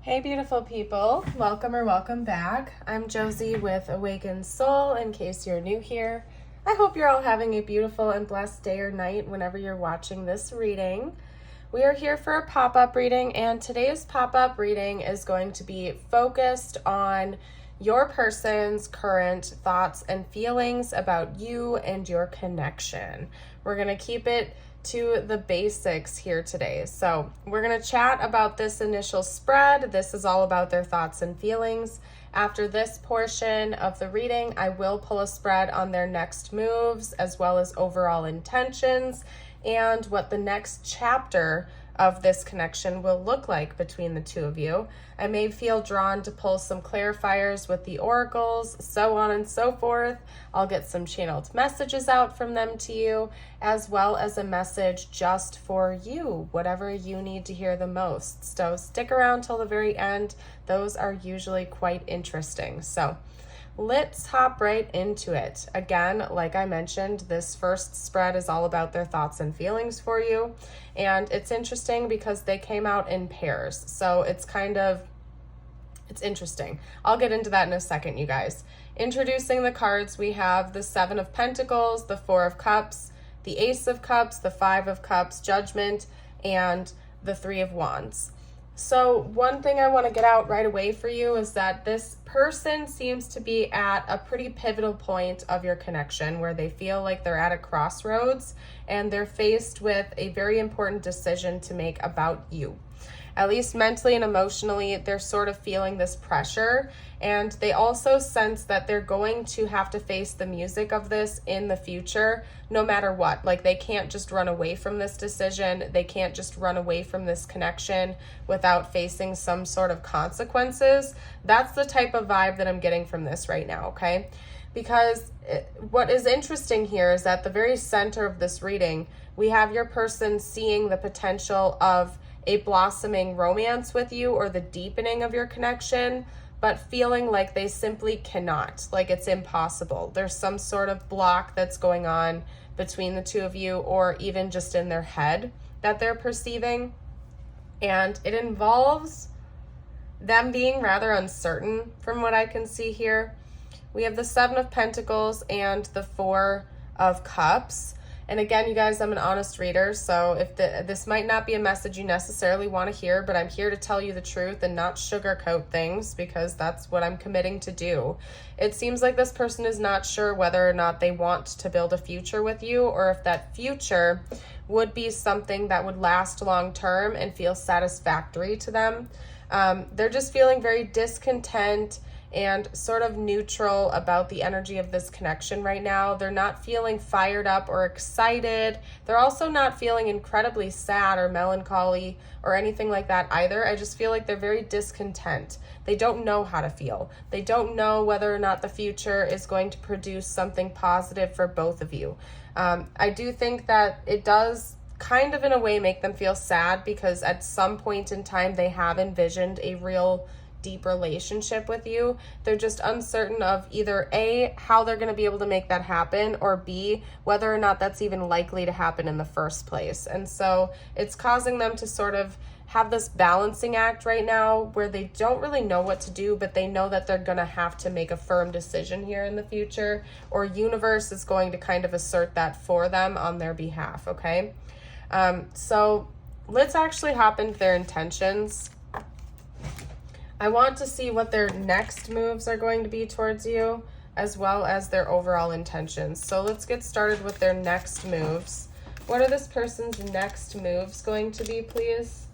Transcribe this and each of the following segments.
Hey beautiful people, welcome or welcome back. I'm Josie with Awakened Soul, in case you're new here. I hope you're all having a beautiful and blessed day or night whenever you're watching this reading. We are here for a pop-up reading, and today's pop-up reading is going to be focused on your person's current thoughts and feelings about you and your connection. We're going to keep it to the basics here today. So we're going to chat about this initial spread. This is all about their thoughts and feelings. After this portion of the reading, I will pull a spread on their next moves, as well as overall intentions and what the next chapter of this connection will look like between the two of you. I may feel drawn to pull some clarifiers with the oracles, so on and so forth. I'll get some channeled messages out from them to you, as well as a message just for you, whatever you need to hear the most. So stick around till the very end. Those are usually quite interesting. So let's hop right into it. Again, like I mentioned, this first spread is all about their thoughts and feelings for you. And it's interesting because they came out in pairs. So it's interesting. I'll get into that in a second, you guys. Introducing the cards, we have the Seven of Pentacles, the Four of Cups, the Ace of Cups, the Five of Cups, Judgment, and the Three of Wands. So one thing I want to get out right away for you is that this person seems to be at a pretty pivotal point of your connection where they feel like they're at a crossroads and they're faced with a very important decision to make about you. At least mentally and emotionally, they're sort of feeling this pressure, and they also sense that they're going to have to face the music of this in the future, no matter what. Like, they can't just run away from this decision. They can't just run away from this connection without facing some sort of consequences. That's the type of vibe that I'm getting from this right now, okay? Because what is interesting here is at the very center of this reading, we have your person seeing the potential of a blossoming romance with you or the deepening of your connection, but feeling like they simply cannot, like it's impossible. There's some sort of block that's going on between the two of you, or even just in their head that they're perceiving. And it involves them being rather uncertain from what I can see here. We have the Seven of Pentacles and the Four of Cups. And again, you guys, I'm an honest reader, so if this might not be a message you necessarily want to hear, but I'm here to tell you the truth and not sugarcoat things, because that's what I'm committing to do. It seems like this person is not sure whether or not they want to build a future with you, or if that future would be something that would last long term and feel satisfactory to them. They're just feeling very discontent and sort of neutral about the energy of this connection right now. They're not feeling fired up or excited. They're also not feeling incredibly sad or melancholy or anything like that either. I just feel like they're very discontent. They don't know how to feel. They don't know whether or not the future is going to produce something positive for both of you. I do think that it does kind of in a way make them feel sad, because at some point in time they have envisioned a real deep relationship with you. They're just uncertain of either A, how they're going to be able to make that happen, or B, whether or not that's even likely to happen in the first place. And so it's causing them to sort of have this balancing act right now where they don't really know what to do, but they know that they're going to have to make a firm decision here in the future, or universe is going to kind of assert that for them on their behalf, okay? So let's actually hop into their intentions. I want to see what their next moves are going to be towards you, as well as their overall intentions. So let's get started with their next moves. What are this person's next moves going to be, please?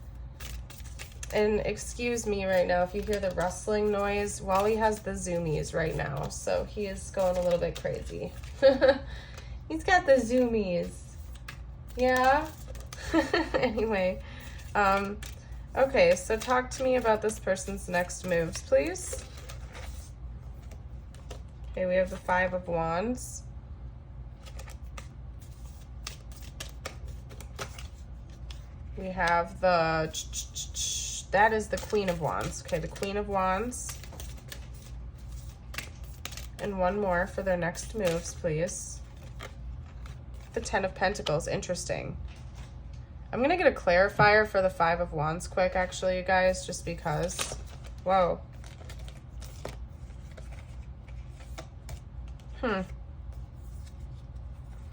And excuse me right now if you hear the rustling noise. Wally has the zoomies right now, so he is going a little bit crazy. He's got the zoomies. Yeah? Anyway, okay, so talk to me about this person's next moves, please. Okay, we have the Five of Wands. We have that is the Queen of Wands. Okay, the Queen of Wands. And one more for their next moves, please. The Ten of Pentacles, interesting. I'm going to get a clarifier for the Five of Wands quick, actually, you guys, just because. Whoa.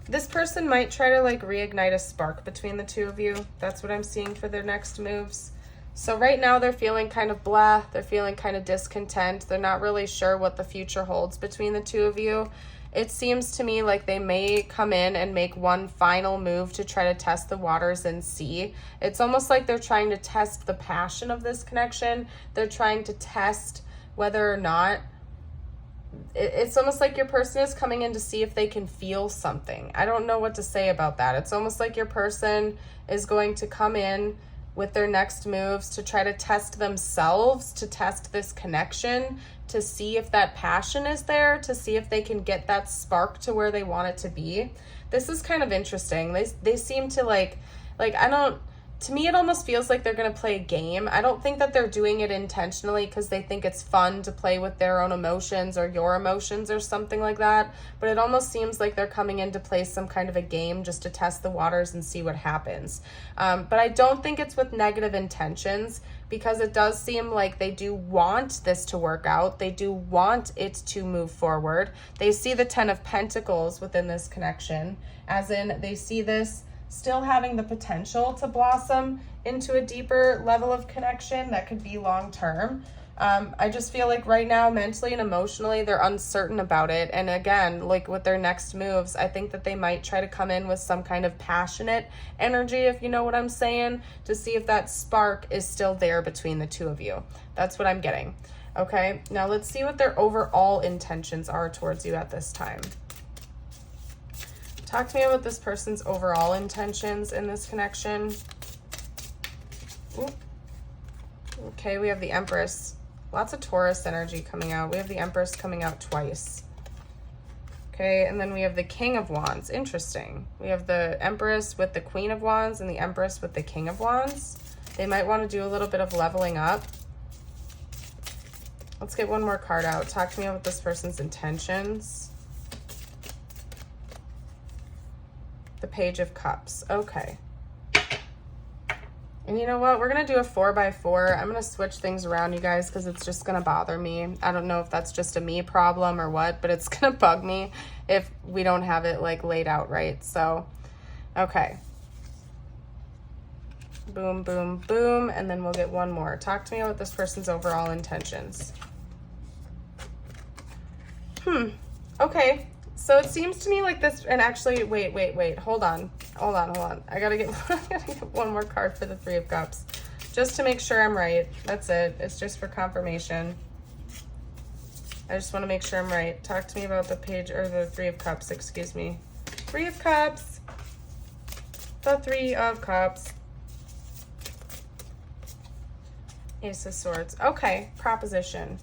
This person might try to like reignite a spark between the two of you. That's what I'm seeing for their next moves. So right now they're feeling kind of blah. They're feeling kind of discontent. They're not really sure what the future holds between the two of you. It seems to me like they may come in and make one final move to try to test the waters and see. It's almost like they're trying to test the passion of this connection. They're trying to test whether or not, it's almost like your person is coming in to see if they can feel something. I don't know what to say about that. It's almost like your person is going to come in with their next moves to try to test themselves, to test this connection, to see if that passion is there, to see if they can get that spark to where they want it to be. This is kind of interesting. They seem to like I don't, to me, it almost feels like they're going to play a game. I don't think that they're doing it intentionally because they think it's fun to play with their own emotions or your emotions or something like that. But it almost seems like they're coming in to play some kind of a game just to test the waters and see what happens. But I don't think it's with negative intentions, because it does seem like they do want this to work out. They do want it to move forward. They see the Ten of Pentacles within this connection, as in they see this still having the potential to blossom into a deeper level of connection that could be long term. I just feel like right now, mentally and emotionally, they're uncertain about it. And again, like with their next moves, I think that they might try to come in with some kind of passionate energy, if you know what I'm saying, to see if that spark is still there between the two of you. That's what I'm getting. Okay, now let's see what their overall intentions are towards you at this time. Talk to me about this person's overall intentions in this connection. Ooh. Okay, we have the Empress. Lots of Taurus energy coming out. We have the Empress coming out twice. Okay, and then we have the King of Wands. Interesting. We have the Empress with the Queen of Wands and the Empress with the King of Wands. They might want to do a little bit of leveling up. Let's get one more card out. Talk to me about this person's intentions. The Page of Cups. Okay. And you know what? We're going to do a 4x4. I'm going to switch things around, you guys, because it's just going to bother me. I don't know if that's just a me problem or what, but it's going to bug me if we don't have it like laid out right. So, okay. Boom, boom, boom. And then we'll get one more. Talk to me about this person's overall intentions. Okay. So it seems to me like this, and actually, wait, hold on. I gotta get one more card for the Three of Cups, just to make sure I'm right. That's it. It's just for confirmation. I just want to make sure I'm right. Talk to me about the page, or the Three of Cups, excuse me. Three of Cups. The Three of Cups. Ace of Swords. Okay, proposition.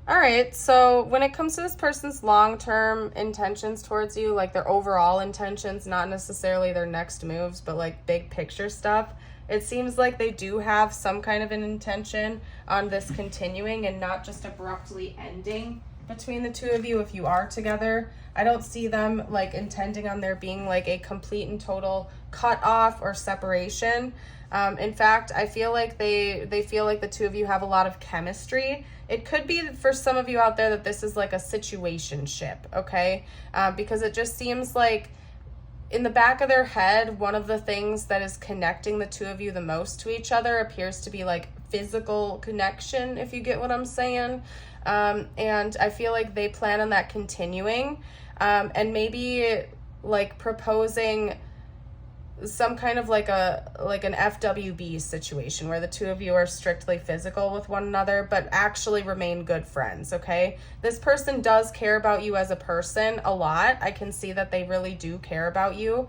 All right, so when it comes to this person's long-term intentions towards you, like their overall intentions, not necessarily their next moves, but like big picture stuff, it seems like they do have some kind of an intention on this continuing and not just abruptly ending between the two of you if you are together. I don't see them like intending on there being like a complete and total cut off or separation. In fact, I feel like they feel like the two of you have a lot of chemistry. It could be for some of you out there that this is like a situationship, okay? Because it just seems like in the back of their head, one of the things that is connecting the two of you the most to each other appears to be like physical connection, if you get what I'm saying. And I feel like they plan on that continuing, and maybe like proposing some kind of like an FWB situation where the two of you are strictly physical with one another, but actually remain good friends, okay? This person does care about you as a person a lot. I can see that they really do care about you.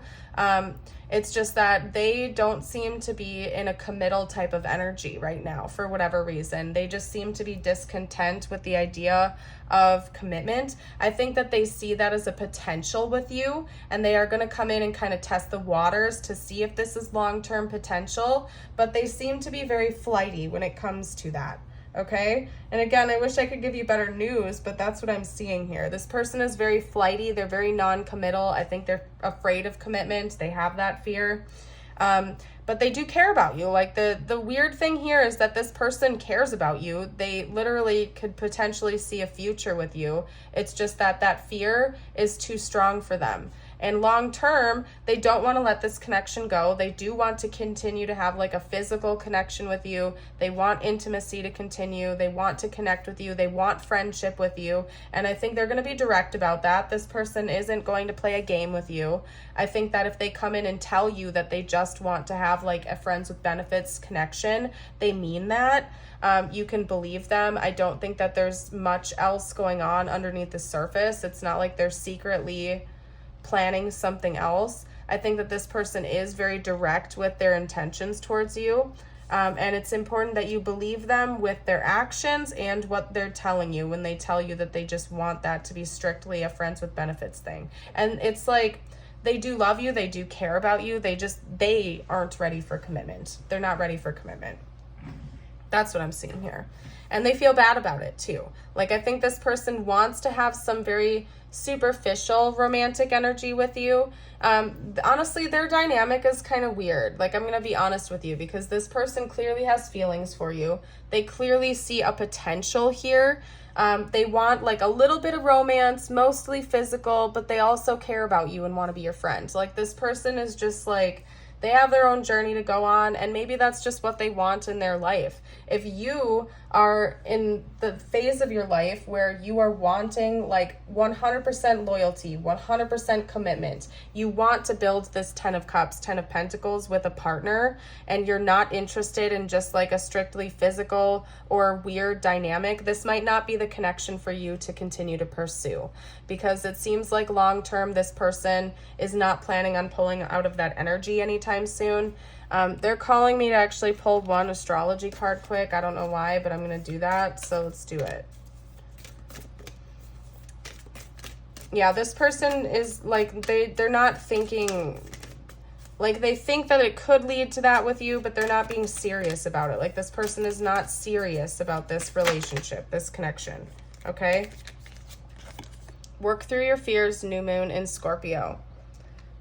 It's just that they don't seem to be in a committal type of energy right now for whatever reason. They just seem to be discontent with the idea of commitment. I think that they see that as a potential with you, and they are going to come in and kind of test the waters to see if this is long-term potential, but they seem to be very flighty when it comes to that. Okay, and again, I wish I could give you better news, but that's what I'm seeing here. This person is very flighty. They're very non-committal. I think they're afraid of commitment. They have that fear. But they do care about you. Like the weird thing here is that this person cares about you. They literally could potentially see a future with you. It's just that that fear is too strong for them. And long term, they don't want to let this connection go. They do want to continue to have like a physical connection with you. They want intimacy to continue. They want to connect with you. They want friendship with you. And I think they're going to be direct about that. This person isn't going to play a game with you. I think that if they come in and tell you that they just want to have like a friends with benefits connection, they mean that. You can believe them. I don't think that there's much else going on underneath the surface. It's not like they're secretly planning something else. I think that this person is very direct with their intentions towards you. And it's important that you believe them with their actions and what they're telling you when they tell you that they just want that to be strictly a friends with benefits thing. And it's like, they do love you. They do care about you. They aren't ready for commitment. They're not ready for commitment. That's what I'm seeing here. And they feel bad about it too. Like, I think this person wants to have some very superficial romantic energy with you. Honestly, their dynamic is kind of weird. Like, I'm going to be honest with you, because this person clearly has feelings for you. They clearly see a potential here. They want like a little bit of romance, mostly physical, but they also care about you and want to be your friend. Like, this person is just like, they have their own journey to go on, and maybe that's just what they want in their life. If you are in the phase of your life where you are wanting like 100% loyalty, 100% commitment, you want to build this 10 of Cups, 10 of Pentacles with a partner, and you're not interested in just like a strictly physical or weird dynamic, this might not be the connection for you to continue to pursue, because it seems like long term this person is not planning on pulling out of that energy anytime soon. They're calling me to actually pull one astrology card quick. I don't know why, but I'm going to do that. So let's do it. Yeah, this person is like, they're not thinking, like they think that it could lead to that with you, but they're not being serious about it. Like, this person is not serious about this relationship, this connection. Okay? Work through your fears, new moon in Scorpio.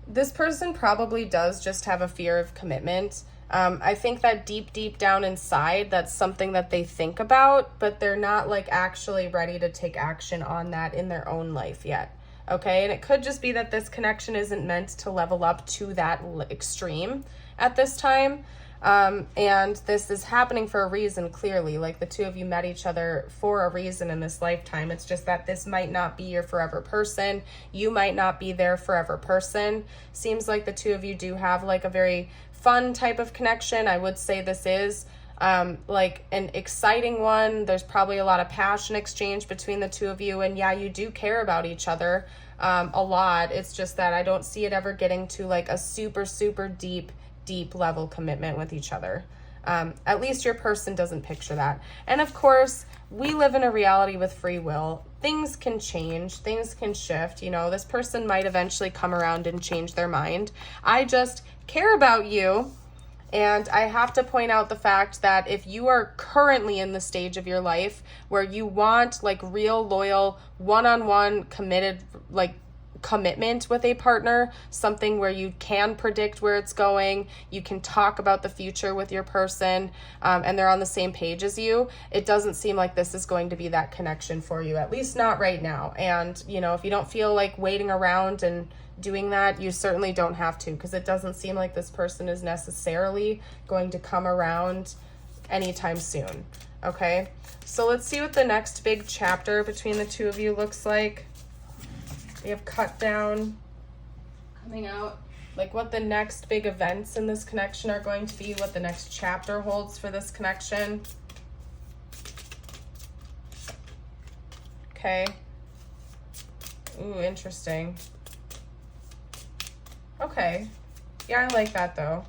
This person probably does just have a fear of commitment. I think that deep down inside, that's something that they think about, but they're not like actually ready to take action on that in their own life yet. Okay, and it could just be that this connection isn't meant to level up to that extreme at this time. And this is happening for a reason, clearly. Like, the two of you met each other for a reason in this lifetime. It's just that this might not be your forever person. You might not be their forever person. Seems like the two of you do have like a very fun type of connection. I would say this is like an exciting one. There's probably a lot of passion exchange between the two of you. And yeah, you do care about each other a lot. It's just that I don't see it ever getting to like a super deep level commitment with each other. At least your person doesn't picture that. And of course, we live in a reality with free will. Things can change, things can shift. You know, this person might eventually come around and change their mind. I just care about you. And I have to point out the fact that if you are currently in the stage of your life where you want like real, loyal, one-on-one committed, like commitment with a partner, something where you can predict where it's going, you can talk about the future with your person, and they're on the same page as you, it doesn't seem like this is going to be that connection for you, at least not right now. And, you know, if you don't feel like waiting around and doing that, you certainly don't have to, because it doesn't seem like this person is necessarily going to come around anytime soon. Okay, so let's see what the next big chapter between the two of you looks like. We have cut down coming out, like what the next big events in this connection are going to be, what the next chapter holds for this connection. Okay. Ooh, interesting. Okay. Yeah, I like that though.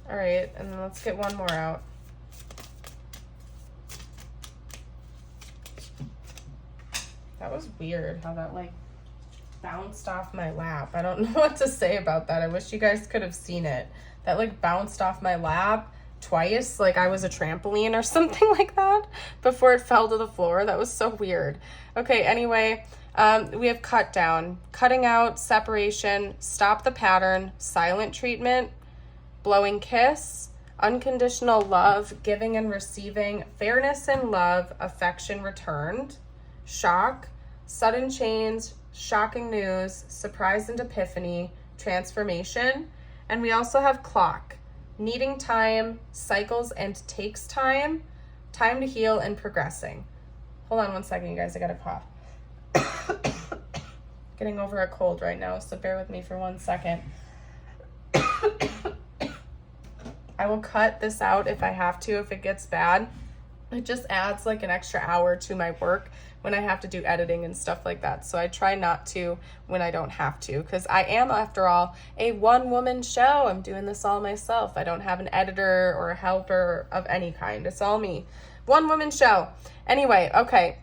All right, and then let's get one more out. That was weird how that like bounced off my lap. I don't know what to say about that. I wish you guys could have seen it. That like bounced off my lap twice, like I was a trampoline or something like that, before it fell to the floor. That was so weird. Okay, anyway, We have cut down, cutting out, separation, stop the pattern, silent treatment, blowing kiss, unconditional love, giving and receiving, fairness and love, affection returned, shock, sudden change, shocking news, surprise and epiphany, transformation. And we also have clock, needing time, cycles and takes time, time to heal and progressing. Hold on one second, you guys, I got a cough. Getting over a cold right now, so bear with me for 1 second. I will cut this out if I have to, if it gets bad. It just adds like an extra hour to my work when I have to do editing and stuff like that. So I try not to when I don't have to, because I am, after all, a one-woman show. I'm doing this all myself. I don't have an editor or a helper of any kind. It's all me. One-woman show. Anyway, okay.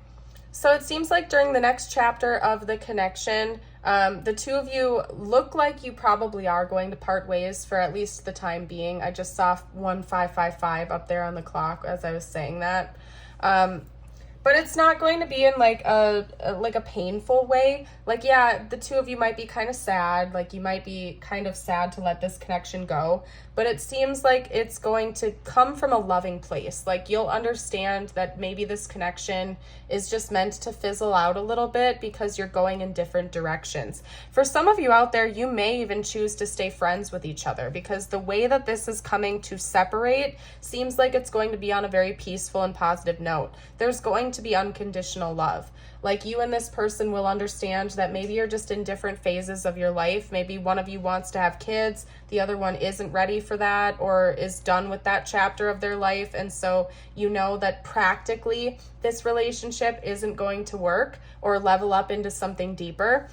So it seems like during the next chapter of the connection, the two of you look like you probably are going to part ways for at least the time being. I just saw 1555 up there on the clock as I was saying that. But it's not going to be in like a painful way. Like, yeah, the two of you might be kind of sad. Like, you might be kind of sad to let this connection go. But it seems like it's going to come from a loving place. Like, you'll understand that maybe this connection is just meant to fizzle out a little bit because you're going in different directions. For some of you out there, you may even choose to stay friends with each other, because the way that this is coming to separate seems like it's going to be on a very peaceful and positive note. There's going to be unconditional love. Like, you and this person will understand that maybe you're just in different phases of your life. Maybe one of you wants to have kids, the other one isn't ready for that or is done with that chapter of their life. And so you know that practically this relationship isn't going to work or level up into something deeper.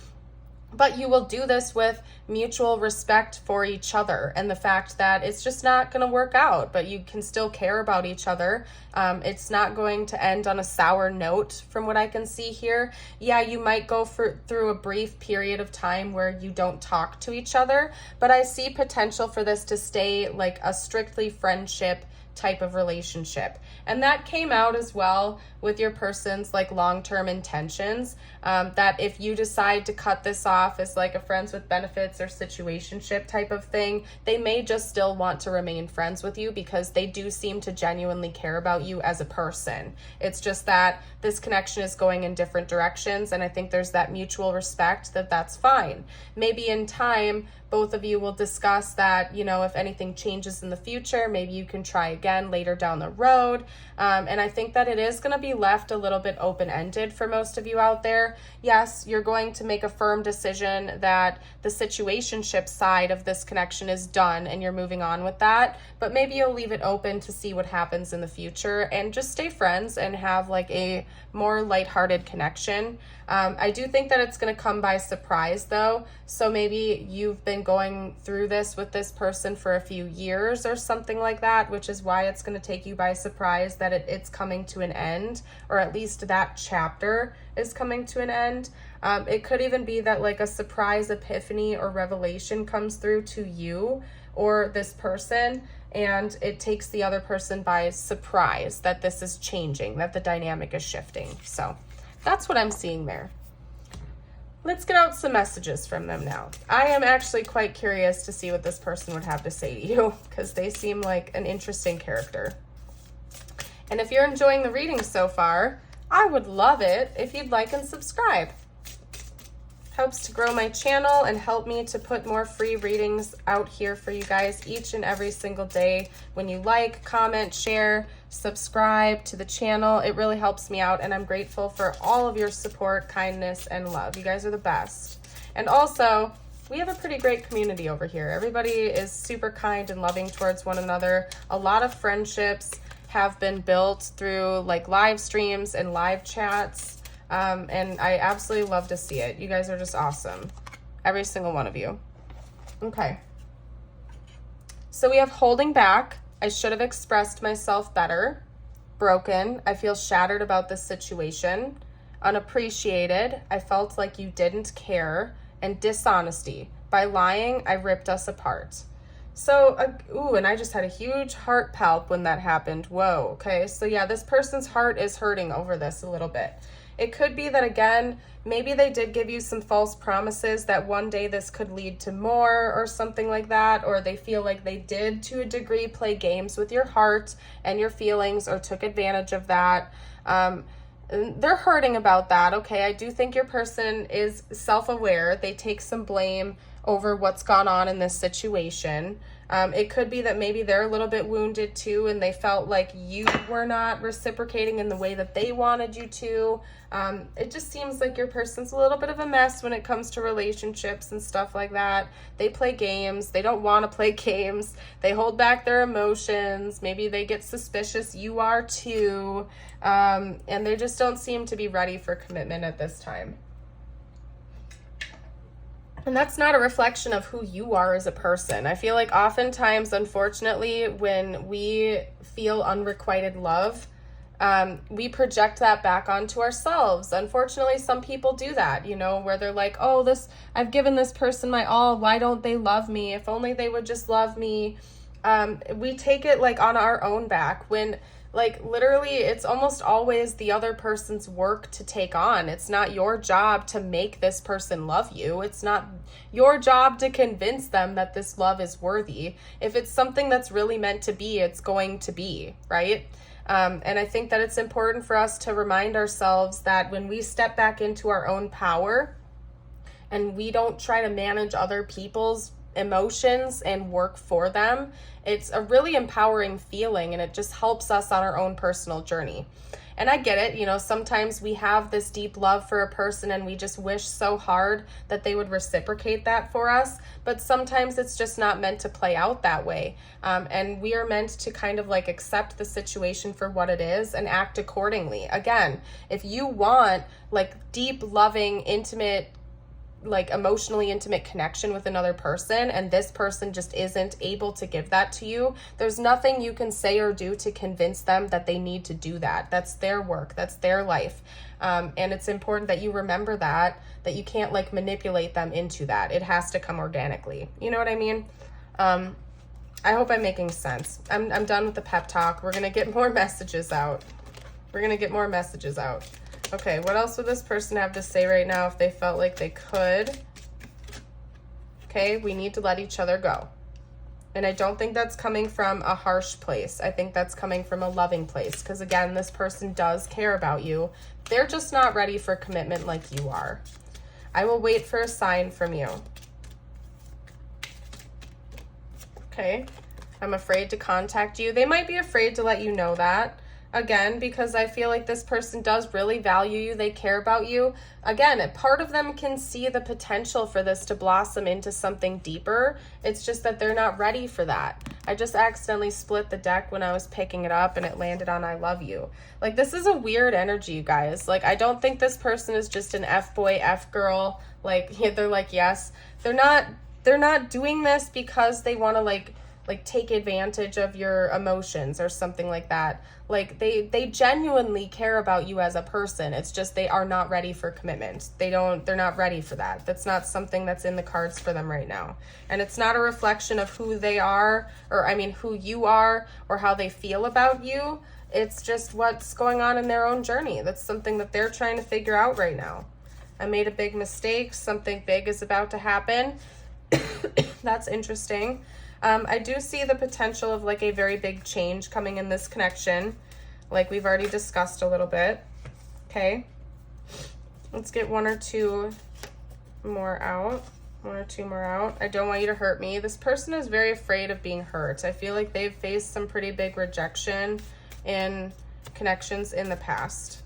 But you will do this with mutual respect for each other and the fact that it's just not going to work out, but you can still care about each other. It's not going to end on a sour note from what I can see here. Yeah, you might go through a brief period of time where you don't talk to each other, but I see potential for this to stay like a strictly friendship type of relationship. And that came out as well with your person's like long-term intentions, that if you decide to cut this off as like a friends with benefits or situationship type of thing, they may just still want to remain friends with you because they do seem to genuinely care about you as a person. It's just that this connection is going in different directions, and I think there's that mutual respect that that's fine. Maybe in time, both of you will discuss that, you know, if anything changes in the future, maybe you can try again later down the road. And I think that it is going to be left a little bit open-ended for most of you out there. Yes, you're going to make a firm decision that the situationship side of this connection is done and you're moving on with that, but maybe you'll leave it open to see what happens in the future and just stay friends and have like a more lighthearted connection. I do think that it's going to come by surprise though. So maybe you've been going through this with this person for a few years or something like that, which is why it's going to take you by surprise that it's coming to an end, or at least that chapter is coming to an end. It could even be that like a surprise epiphany or revelation comes through to you or this person, and it takes the other person by surprise that this is changing, that the dynamic is shifting. So that's what I'm seeing there. Let's get out some messages from them now. I am actually quite curious to see what this person would have to say to you, because they seem like an interesting character. And if you're enjoying the reading so far, I would love it if you'd like and subscribe. Helps to grow my channel and help me to put more free readings out here for you guys each and every single day. When you like, comment, share, subscribe to the channel, it really helps me out, and I'm grateful for all of your support, kindness, and love. You guys are the best. And also, we have a pretty great community over here. Everybody is super kind and loving towards one another. A lot of friendships have been built through like live streams and live chats. And I absolutely love to see it. You guys are just awesome. Every single one of you. Okay. So we have holding back. I should have expressed myself better. Broken. I feel shattered about this situation. Unappreciated. I felt like you didn't care. And dishonesty. By lying, I ripped us apart. So, and I just had a huge heart palp when that happened. Whoa. Okay. So yeah, this person's heart is hurting over this a little bit. It could be that, again, maybe they did give you some false promises that one day this could lead to more or something like that, or they feel like they did, to a degree, play games with your heart and your feelings or took advantage of that. They're hurting about that, okay? I do think your person is self-aware. They take some blame over what's gone on in this situation. It could be that maybe they're a little bit wounded too, and they felt like you were not reciprocating in the way that they wanted you to. It just seems like your person's a little bit of a mess when it comes to relationships and stuff like that. They play games. They don't want to play games. They hold back their emotions. Maybe they get suspicious. You are too. And they just don't seem to be ready for commitment at this time. And that's not a reflection of who you are as a person. I feel like oftentimes, unfortunately, when we feel unrequited love, we project that back onto ourselves. Unfortunately, some people do that, you know, where they're like, oh, I've given this person my all. Why don't they love me? If only they would just love me. We take it like on our own back when, like, literally it's almost always the other person's work to take on. It's not your job to make this person love you. It's not your job to convince them that this love is worthy. If it's something that's really meant to be, it's going to be, right? And I think that it's important for us to remind ourselves that when we step back into our own power and we don't try to manage other people's emotions and work for them, it's a really empowering feeling, and it just helps us on our own personal journey. And I get it, you know, sometimes we have this deep love for a person and we just wish so hard that they would reciprocate that for us, but sometimes it's just not meant to play out that way. And we are meant to kind of like accept the situation for what it is and act accordingly. Again, if you want like deep, loving, intimate, like emotionally intimate connection with another person, and this person just isn't able to give that to you, there's nothing you can say or do to convince them that they need to do that. That's their work. That's their life. And it's important that you remember that you can't like manipulate them into that. It has to come organically. You know what I mean? I hope I'm making sense. I'm done with the pep talk. We're going to get more messages out. Okay, what else would this person have to say right now if they felt like they could? Okay, we need to let each other go. And I don't think that's coming from a harsh place. I think that's coming from a loving place. Because again, this person does care about you. They're just not ready for commitment like you are. I will wait for a sign from you. Okay, I'm afraid to contact you. They might be afraid to let you know that. Again, because I feel like this person does really value you. They care about you. Again, part of them can see the potential for this to blossom into something deeper. It's just that they're not ready for that. I just accidentally split the deck when I was picking it up and it landed on I love you. Like, this is a weird energy, you guys. Like, I don't think this person is just an F-boy, F-girl. Like, they're like, yes. They're not doing this because they want to like take advantage of your emotions or something like that. Like they genuinely care about you as a person. It's just they are not ready for commitment. They're not ready for that. That's not something that's in the cards for them right now. And it's not a reflection of who they are, or I mean who you are, or how they feel about you. It's just what's going on in their own journey. That's something that they're trying to figure out right now. I made a big mistake. Something big is about to happen. That's interesting. I do see the potential of like a very big change coming in this connection, like we've already discussed a little bit. Okay, let's get one or two more out. I don't want you to hurt me. This person is very afraid of being hurt. I feel like they've faced some pretty big rejection in connections in the past.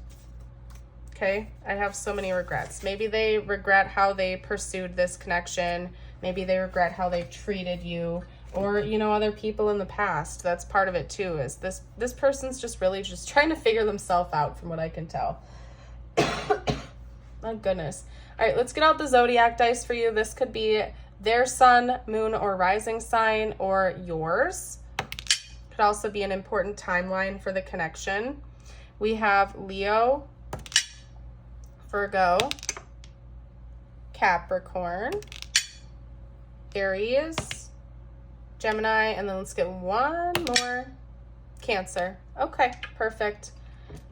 Okay, I have so many regrets. Maybe they regret how they pursued this connection. Maybe they regret how they treated you, or, you know, other people in the past. That's part of it too, is this person's just really just trying to figure themselves out from what I can tell. My goodness. All right, let's get out the zodiac dice for you. This could be their sun, moon, or rising sign, or yours. Could also be an important timeline for the connection. We have Leo, Virgo, Capricorn, Aries, Gemini, and then let's get one more, Cancer. Okay, perfect.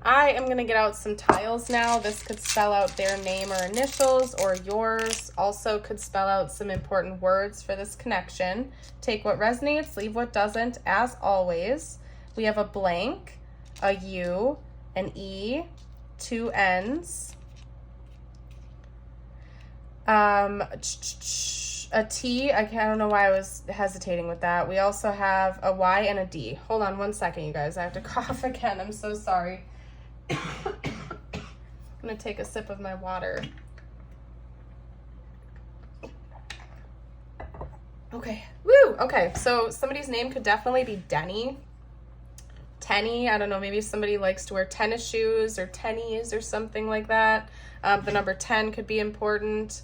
I am going to get out some tiles now. This could spell out their name or initials, or yours also could spell out some important words for this connection. Take what resonates, leave what doesn't, as always. We have a blank, a U, an E, 2 N's, a T. I don't know why I was hesitating with that. We also have a Y and a D. Hold on one second, you guys. I have to cough again. I'm so sorry. I'm going to take a sip of my water. Okay. Woo! Okay, so somebody's name could definitely be Denny. Tenny. I don't know. Maybe somebody likes to wear tennis shoes or tennies or something like that. The number 10 could be important.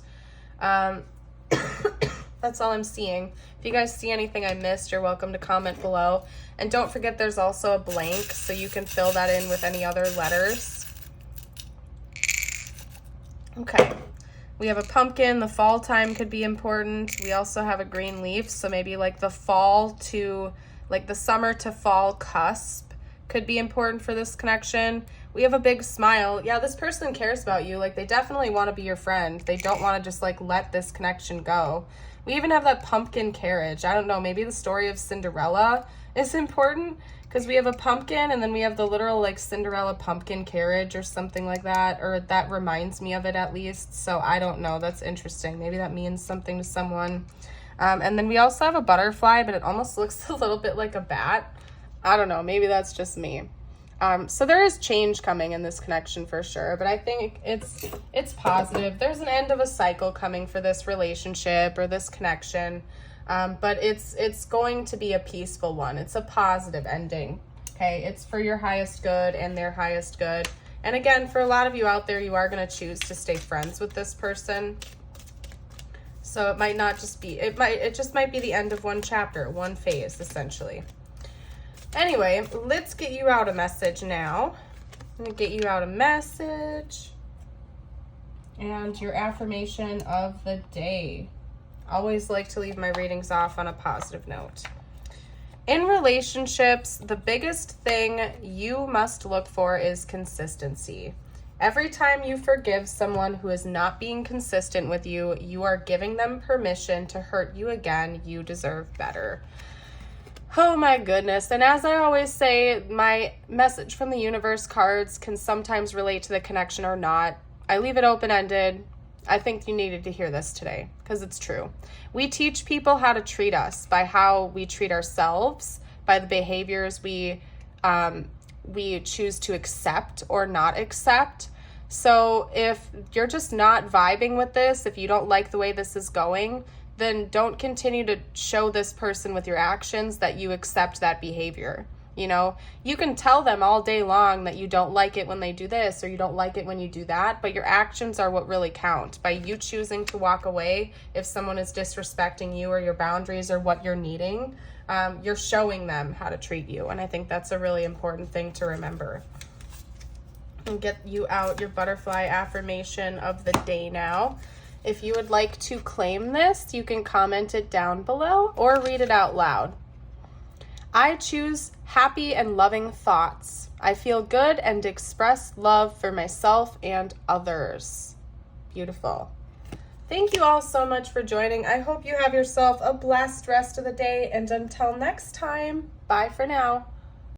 That's all I'm seeing. If you guys see anything I missed, you're welcome to comment below. And don't forget there's also a blank, so you can fill that in with any other letters. Okay. We have a pumpkin. The fall time could be important. We also have a green leaf, so maybe like the fall to, like the summer to fall cusp could be important for this connection. We have a big smile. Yeah, this person cares about you. Like, they definitely want to be your friend. They don't want to just like let this connection go. We even have that pumpkin carriage. I don't know, maybe the story of Cinderella is important, because we have a pumpkin and then we have the literal like Cinderella pumpkin carriage or something like that, or that reminds me of it at least. So I don't know. That's interesting. Maybe that means something to someone. And then we also have a butterfly, but it almost looks a little bit like a bat. I don't know. Maybe that's just me. So there is change coming in this connection for sure, but I think it's positive. There's an end of a cycle coming for this relationship or this connection, but it's going to be a peaceful one. It's a positive ending, okay? It's for your highest good and their highest good. And again, for a lot of you out there, you are going to choose to stay friends with this person. So it might not just be, it just might be the end of one chapter, one phase, essentially. Anyway, let's get you out a message now. I'm going to get you out a message. And your affirmation of the day. Always like to leave my readings off on a positive note. In relationships, the biggest thing you must look for is consistency. Every time you forgive someone who is not being consistent with you, you are giving them permission to hurt you again. You deserve better. Oh my goodness. And as I always say, my message from the universe cards can sometimes relate to the connection or not. I leave it open-ended. I think you needed to hear this today because it's true. We teach people how to treat us by how we treat ourselves, by the behaviors we choose to accept or not accept. So if you're just not vibing with this, if you don't like the way this is going, then don't continue to show this person with your actions that you accept that behavior. You know, you can tell them all day long that you don't like it when they do this or you don't like it when you do that, but your actions are what really count. By you choosing to walk away if someone is disrespecting you or your boundaries or what you're needing, you're showing them how to treat you. And I think that's a really important thing to remember. And get you out your butterfly affirmation of the day now. If you would like to claim this, you can comment it down below or read it out loud. I choose happy and loving thoughts. I feel good and express love for myself and others. Beautiful. Thank you all so much for joining. I hope you have yourself a blessed rest of the day, and until next time, bye for now.